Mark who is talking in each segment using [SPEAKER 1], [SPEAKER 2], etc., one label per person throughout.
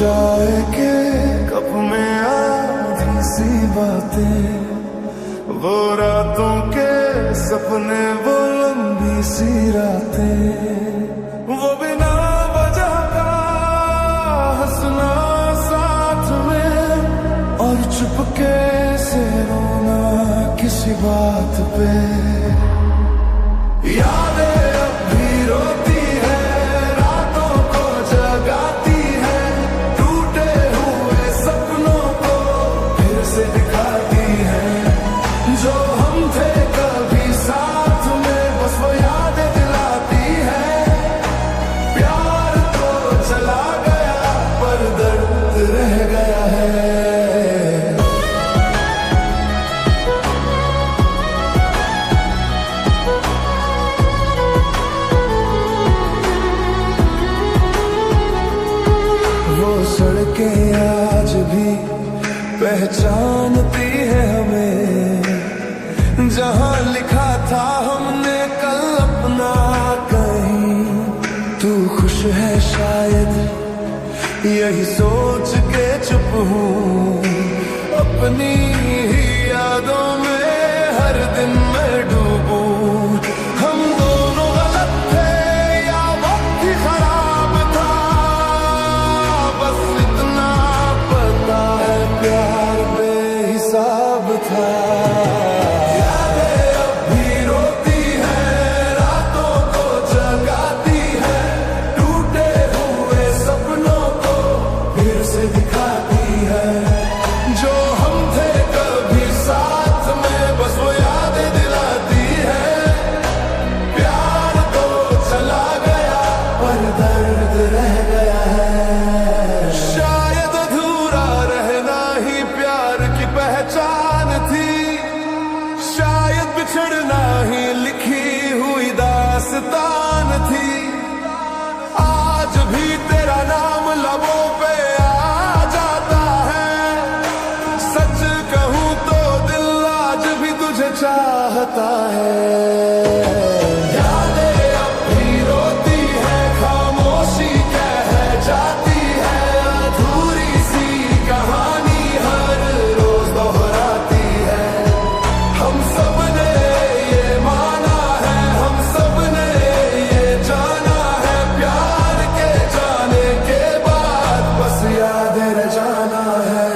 [SPEAKER 1] चाय के कप में आधी सी बातें, वो रातों के सपने, वो लंबी सी रातें, वो बिना वजह का हंसना साथ में और चुपके से रोना किसी बात पे। यादें अब भी रोती है, रातों को जगाती है, टूटे हुए सपनों को फिर से दिखाती है। जो हम थे कभी साथ में, बस वो यादें दिलाती है। प्यार तो चला गया पर दर्द रह गया है। सड़कें आज भी पहचानती है हमें, जहां लिखा था हमने कल अपना कहीं। तू खुश है शायद यही सोच के चुप हूँ, अपनी ही यादों में हर दिन मैं डूबूं। हम दोनों गलत थे या वक्त ही खराब था, बस इतना पता है प्यार बेहिसाब था। यादें अब भी रोती है, रातों को जगाती है, टूटे हुए सपनों को फिर से दिखाती है। जो हम थे कभी साथ में, बस वो यादें दिलाती है। प्यार तो चला गया पर दर्द रह गया है। शायद अधूरा रहना ही प्यार की पहचान थी, शायद बिछड़ना ही लिखी हुई दास्तान थी। आज भी तेरा नाम लबों पे आ जाता है, सच कहूं तो दिल आज भी तुझे चाहता है। यादें अब भी रोती है, खामोशी कह जाती है, अधूरी सी कहानी हर रोज दोहराती है। हम सब ने ये माना है, हम सब ने ये जाना है, प्यार के जाने के बाद बस यादें रह जाना है।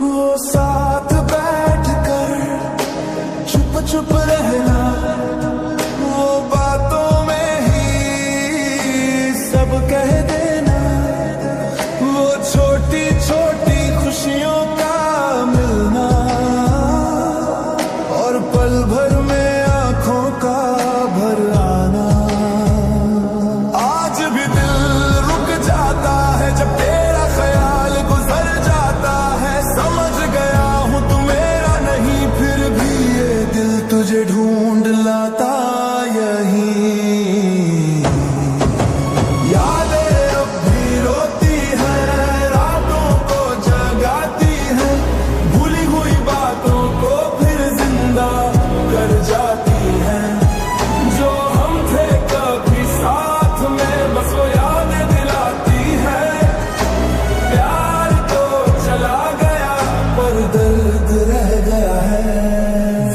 [SPEAKER 1] वो साथ बैठकर चुप चुप रहना, वो बातों में ही सब कह देना, वो छोटी छोटी खुशियों का मिलना और पल भर में आंखों का भर आना। आज भी दिल रुक जाता है जब तेरा ख्याल गुजर जाता है। समझ गया हूँ तू मेरा नहीं, फिर भी ये दिल तुझे ढूंढ लाता यहीं। यादें अब भी रोती है, रातों को जगाती है, भूली हुई बातों को फिर जिंदा कर जाती है। जो हम थे कभी साथ में, बस वो यादें दिलाती है। प्यार तो चला गया पर दर्द रह गया है।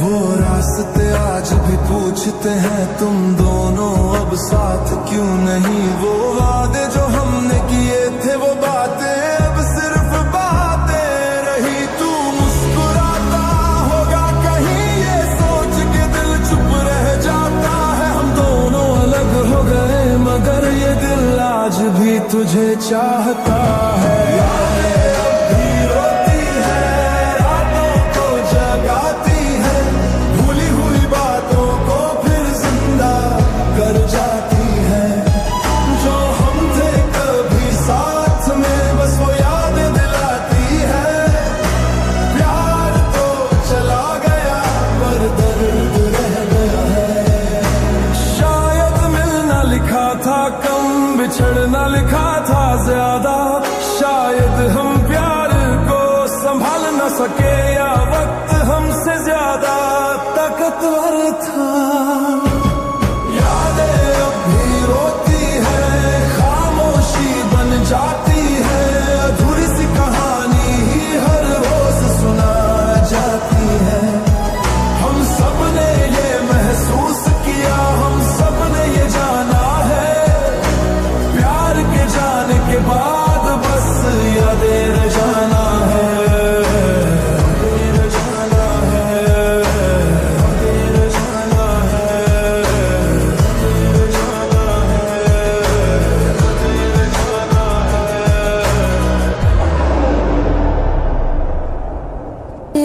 [SPEAKER 1] वो रास्ते आज भी पूछते हैं तुम दोनों अब साथ क्यों नहीं। वो वादे जो हमने किए थे, वो बातें अब सिर्फ बातें रही। तू मुस्कुराता होगा कहीं ये सोच के दिल चुप रह जाता है। हम दोनों अलग हो गए मगर ये दिल आज भी तुझे चाहता है। यादें अब भी रोती है, रातों को जगाती है, भूली हुई बातों को फिर जिंदा कर जाती है। जो हम थे कभी साथ में, बस वो यादें दिलाती है। प्यार तो चला गया पर दर्द रह गया है। शायद मिलना लिखा था कम, बिछड़ना लिखा था ज्यादा। सके या वक्त हमसे ज्यादा ताकतवर था। यादें अब भी रोती है, खामोशी बन जाती है, अधूरी सी कहानी ही हर रोज सुना जाती है। हम सब ने ये महसूस किया, हम सब ने ये जाना है, प्यार के जाने के बाद बस यादें रह जाना है।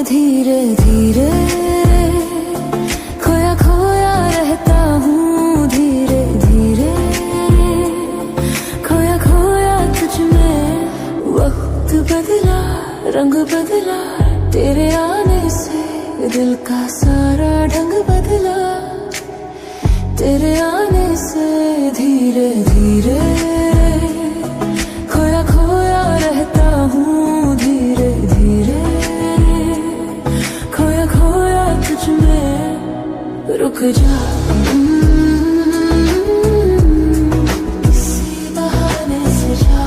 [SPEAKER 2] धीरे धीरे खोया खोया रहता हूँ, धीरे धीरे खोया खोया तुझ में। वक्त बदला, रंग बदला, तेरे आने से दिल का सारा ढंग बदला। तेरे आने से धीरे धीरे खोया खोया रहता हूँ, धीरे धीरे खोया खोया तुझ में। रुक जा किसी बहाने से जा,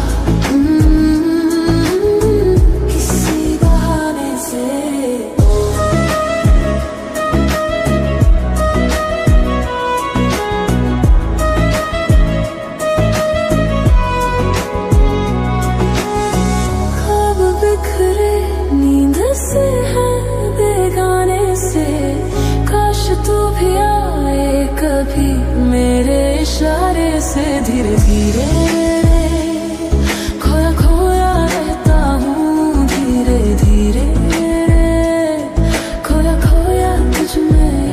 [SPEAKER 2] किसी बहाने से। ख्वाब बिखरे नींद से है बेगाने से, काश तू भी आए कभी मेरे इशारे से। धीरे धीरे खोया खोया रहता हूँ, धीरे धीरे खोया खोया तुझ में।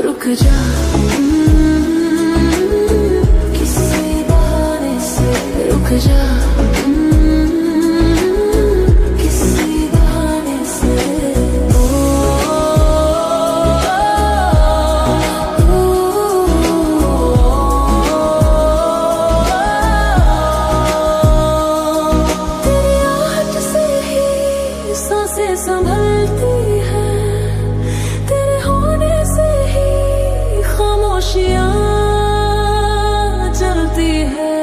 [SPEAKER 2] रुक जा किसी बहाने से, रुक जा किसी बहाने से। तेरी आहट से ही सांसें संभलती हैं, तेरे होने से ही खामोशियां चलती है।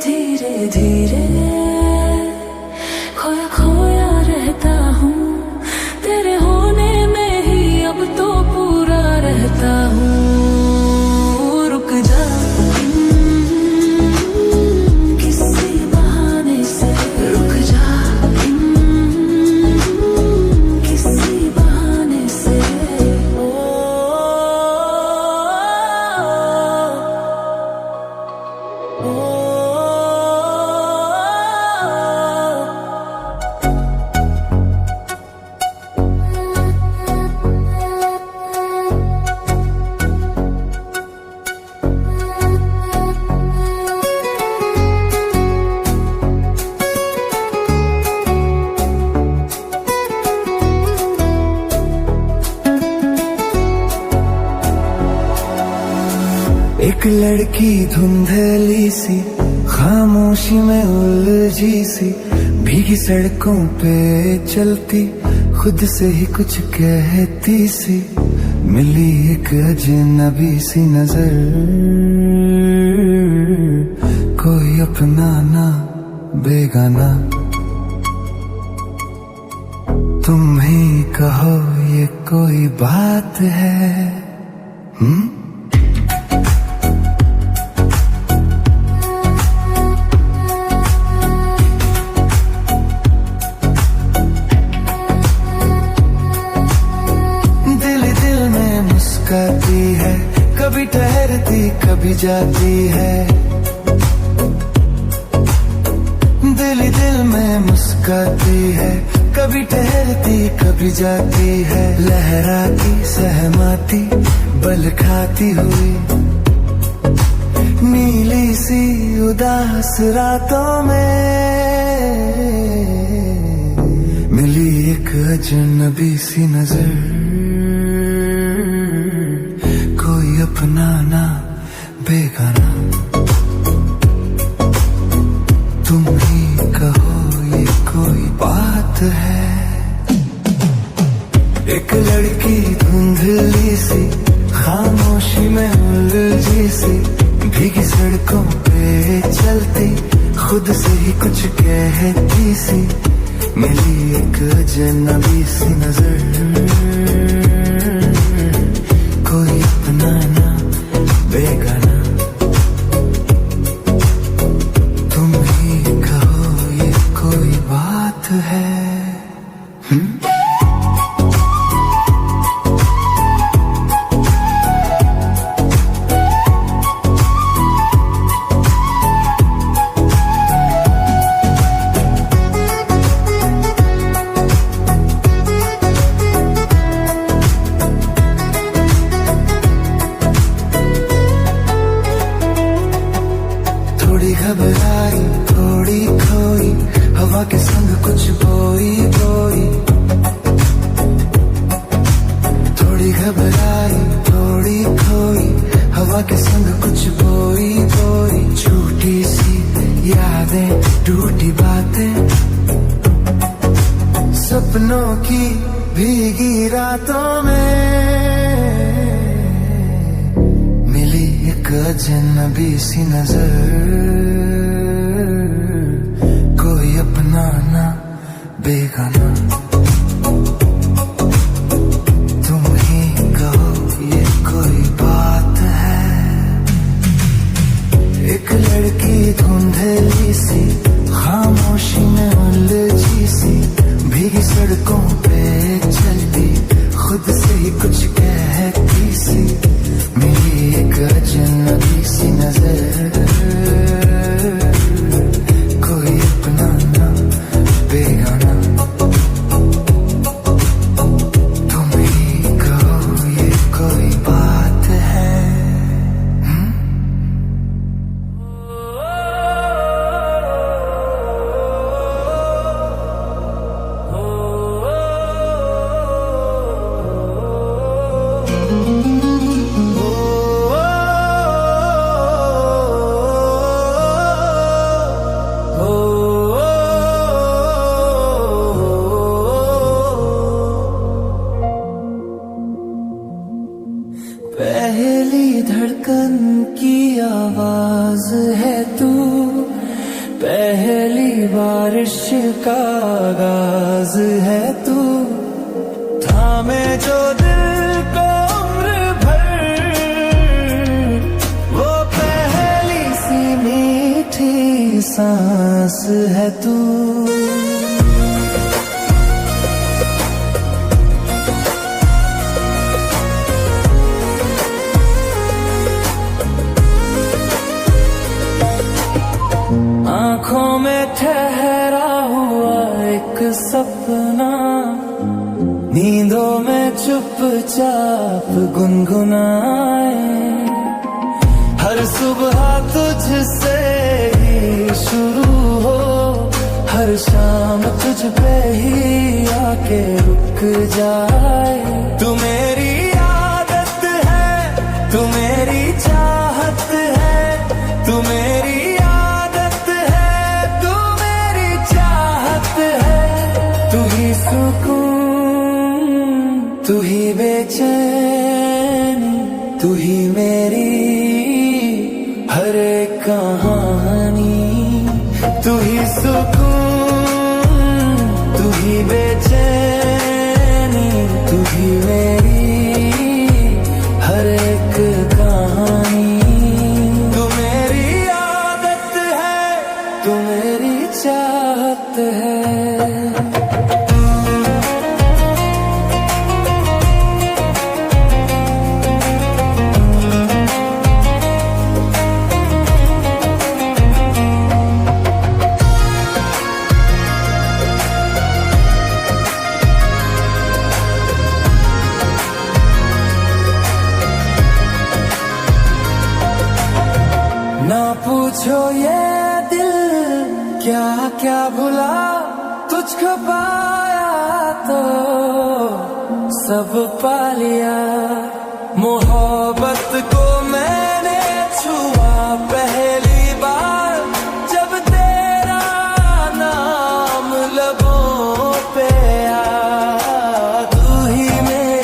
[SPEAKER 2] धीरे धीरे खोया खोया रहता हूँ, तेरे होने में ही अब तो पूरा रहता हूँ। रुक जा किसी बहाने से, रुक जा किसी बहाने से।
[SPEAKER 1] एक लड़की धुंधली सी खामोशी में उलझी सी, भीगी सड़कों पे चलती खुद से ही कुछ कहती सी। मिली एक अजनबी सी नजर, कोई अपना ना बेगाना। तुम ही कहो ये कोई बात है? मुस्काती है, कभी ठहरती कभी जाती है। दिल ही दिल में मुस्काती है, कभी ठहरती कभी जाती है। लहराती सहमाती बल खाती हुई, नीली सी उदास रातों में मिली एक अजनबी सी नजर। कोई अपना ना बेगाना, तुम ही कहो ये कोई बात है? लड़की धुंधली सी खामोशी में उलझी सी, भीगी सड़कों पे चलती खुद से ही कुछ कहती सी, मिली एक अजनबी सी नजर, कोई अपना ना बेगाना, तुम ही कहो ये कोई बात है। थोड़ी घबराई थोड़ी खोई, हवा के संग कुछ बोई बोई, थोड़ी घबराई थोड़ी खोई, हवा के संग कुछ बोई बोई, झूठी सी यादें टूटी बातें, सपनों की भीगी रातों में मिली एक अजनबी सी नजर, कोई अपना ना बेगाना, तुम ही कहो ये कोई बात है। एक लड़की धुंधली सी खामोशी में उलझी सी, भीगी सड़कों पे चलती खुद से ही कुछ कहती सी, मिली एक अजनबी सी नजर, कोई अपना ना बेगाना, तुम ही कहो ये कोई बात है। पहली धड़कन की आवाज है तू, पहली बारिश का आगाज है तू, थामे जो दिल को उम्र भर, वो पहली सी मीठी सांस है तू। आँखों में ठहरा हुआ एक सपना, नींदों में चुपचाप गुनगुनाए, हर सुबह तुझसे ही शुरू हो, हर शाम तुझ पे ही आके रुक जाए। तू मेरी आदत है, तू मेरी चाहत है, तू मेरी सुकून, तू ही बेचैनी, तू ही मेरी हर एक कहानी, तू ही सुकून, तू ही बेचैनी, तू ही मेरी हर एक कहानी, तू मेरी आदत है, तू मेरी चाहत है। ना पूछो ये दिल क्या क्या भुला, तुझको पाया तो सब पा लिया। मोहब्बत को मैंने छुआ पहली बार, जब तेरा नाम लबों पे आया। तू ही मेरी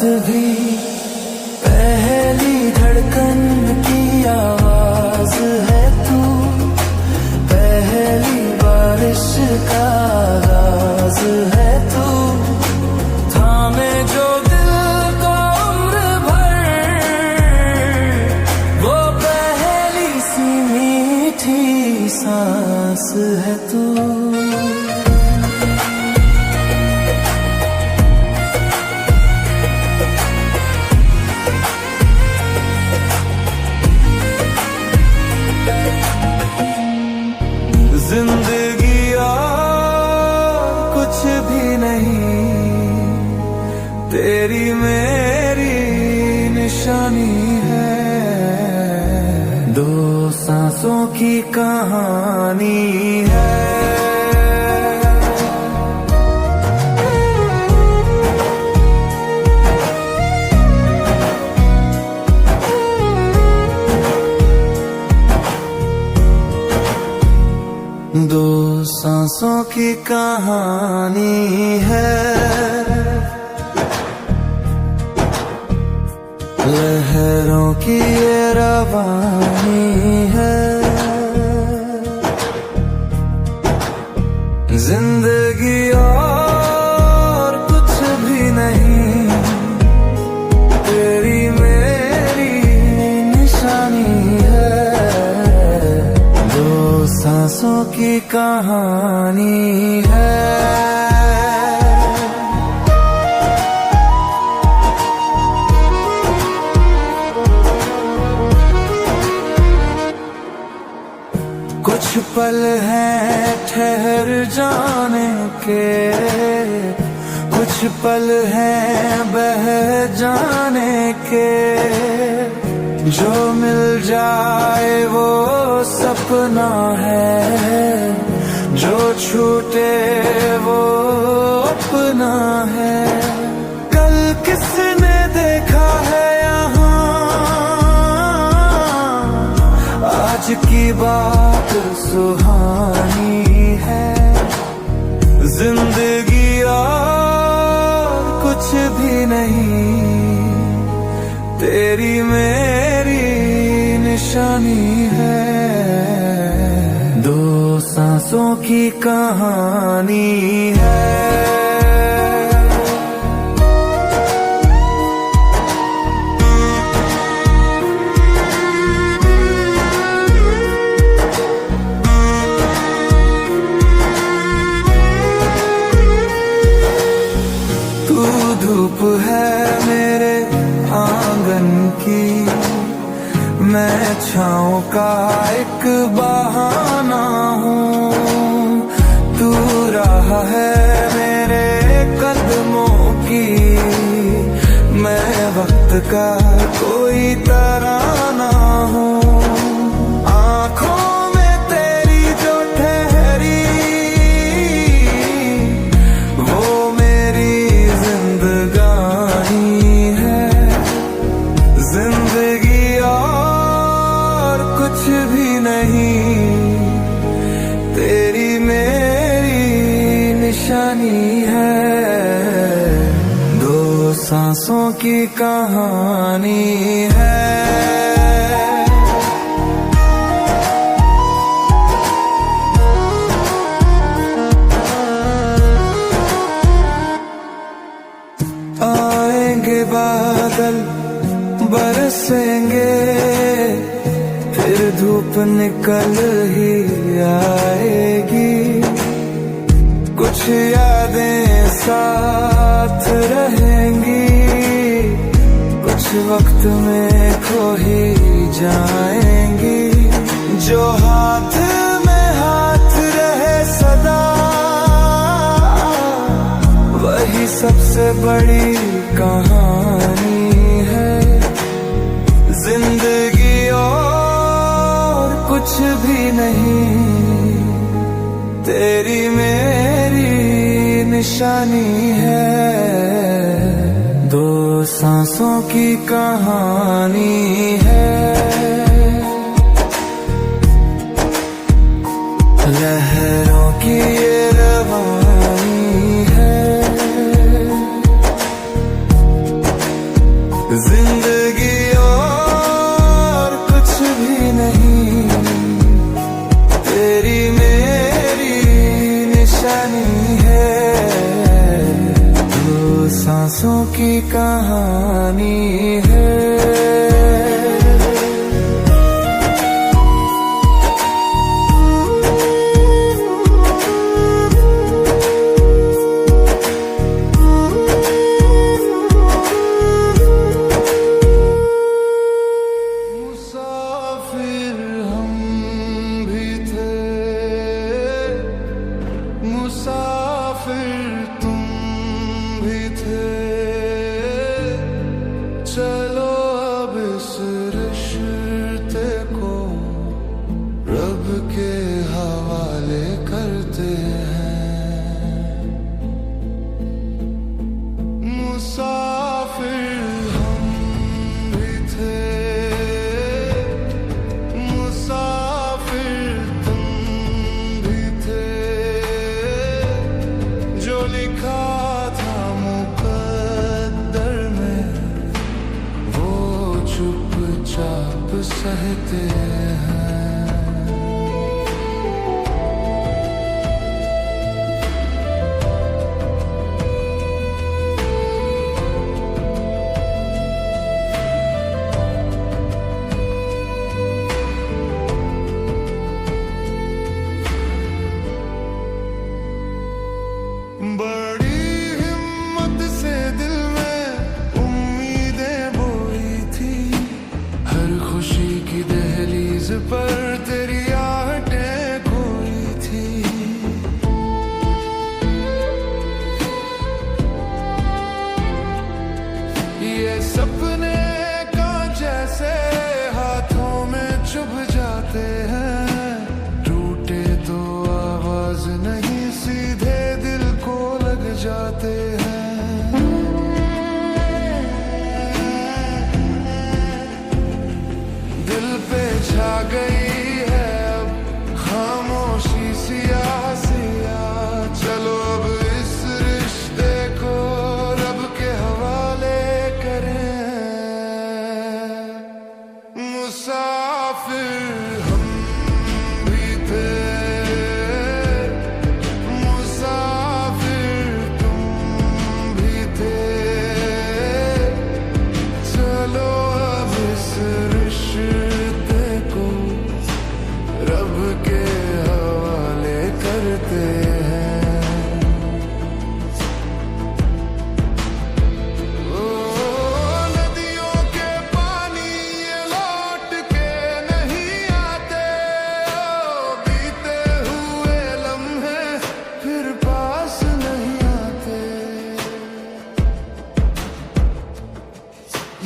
[SPEAKER 1] भी पहली धड़कन की आवाज है तू, पहली बारिश का आगाज है तू, थामे जो दिल को उम्र भर, वो पहली सी मीठी सांस है तू। जिंदगी और कुछ भी नहीं, तेरी मेरी निशानी है, दो सांसों की कहानी है। दो सांसों की कहानी है, लहरों की ये रवानी है, जिंदगी और कुछ भी नहीं, तेरी मेरी निशानी है, दो सांसों की कहानी है। कुछ पल हैं ठहर जाने के, कुछ पल हैं बह जाने के, जो मिल जाए वो सपना है, जो छूटे वो अपना है। कल किसने देखा है यहाँ, आज की बात सुहानी है, जिंदगी और कुछ भी नहीं, तेरी मेरी निशानी है, दो सांसों की कहानी है। धूप है मेरे आंगन की, मैं छाँव का एक बहाना हूँ, तू राह है मेरे कदमों की, मैं वक्त का कोई तराना हूँ, आँखों में तेरी जो ठहरी वो मेरी जिंदगानी है, जिंदगी और कुछ भी नहीं, तेरी मेरी निशानी है, दो सांसों की कहानी है। आएंगे बादल बरसेंगे, फिर धूप निकल ही आएगी, कुछ यादें साथ रहेंगी, कुछ वक्त में खो ही जाएंगी, जो हाथ में हाथ रहे सदा वही सबसे बड़ी कहानी है, जिंदगी और कुछ भी नहीं, तेरी मेरी निशानी है, दो सांसों की कहानी है। लहरों की ये रवानी है, जिंदगी और कुछ भी नहीं, तेरी मेरी निशानी है, दो सांसों की कहानी है। मुसाफिर तुम भी थे, चलो अब इस रिश्ते को रब के हवाले करते हैं। मुसाफिर हम भी थे, मुसाफिर तुम भी थे, जो लिखा था मुकद्दर में वो चुपचाप सहते हैं। बड़ी हिम्मत से दिल में उम्मीदें बोई थी, हर खुशी की दहलीज पर तेरी आहटें खोई थी। ये सपने का जैसे हाथों में चुभ जाते हैं, टूटे तो आवाज नहीं सीधे दिल को लग जाते हैं। दिल पे छा गई है अब खामोशी सिया, चलो अब इस रिश्ते को रब के हवाले करें। मुसाफिर हम भी थे, मुसाफिर तुम भी थे, चलो अब इस रिश्ते को रब के हवाले करते हैं। ओ नदियों के पानी ये लौट के नहीं आते, ओ बीते हुए लम्हे फिर पास नहीं आते।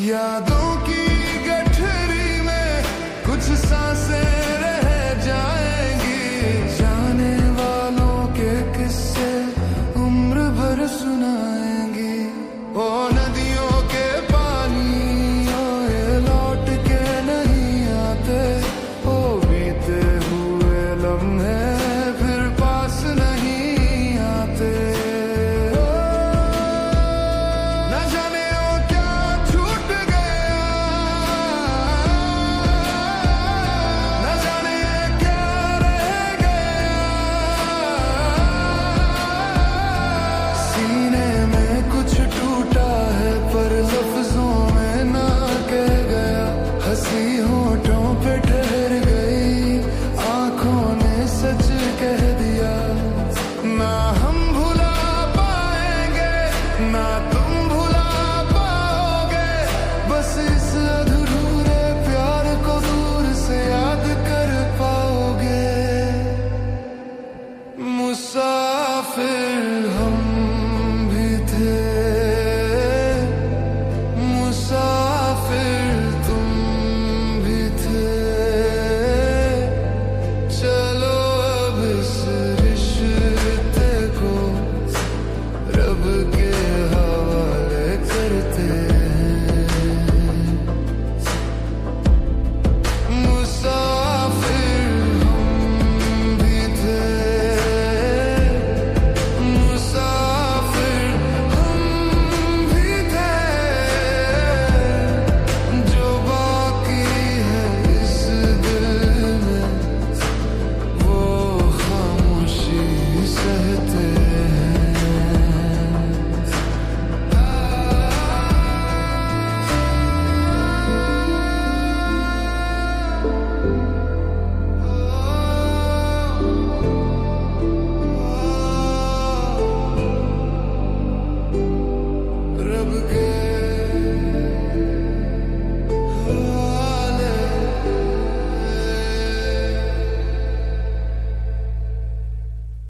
[SPEAKER 1] यादों की गठरी में कुछ सांसें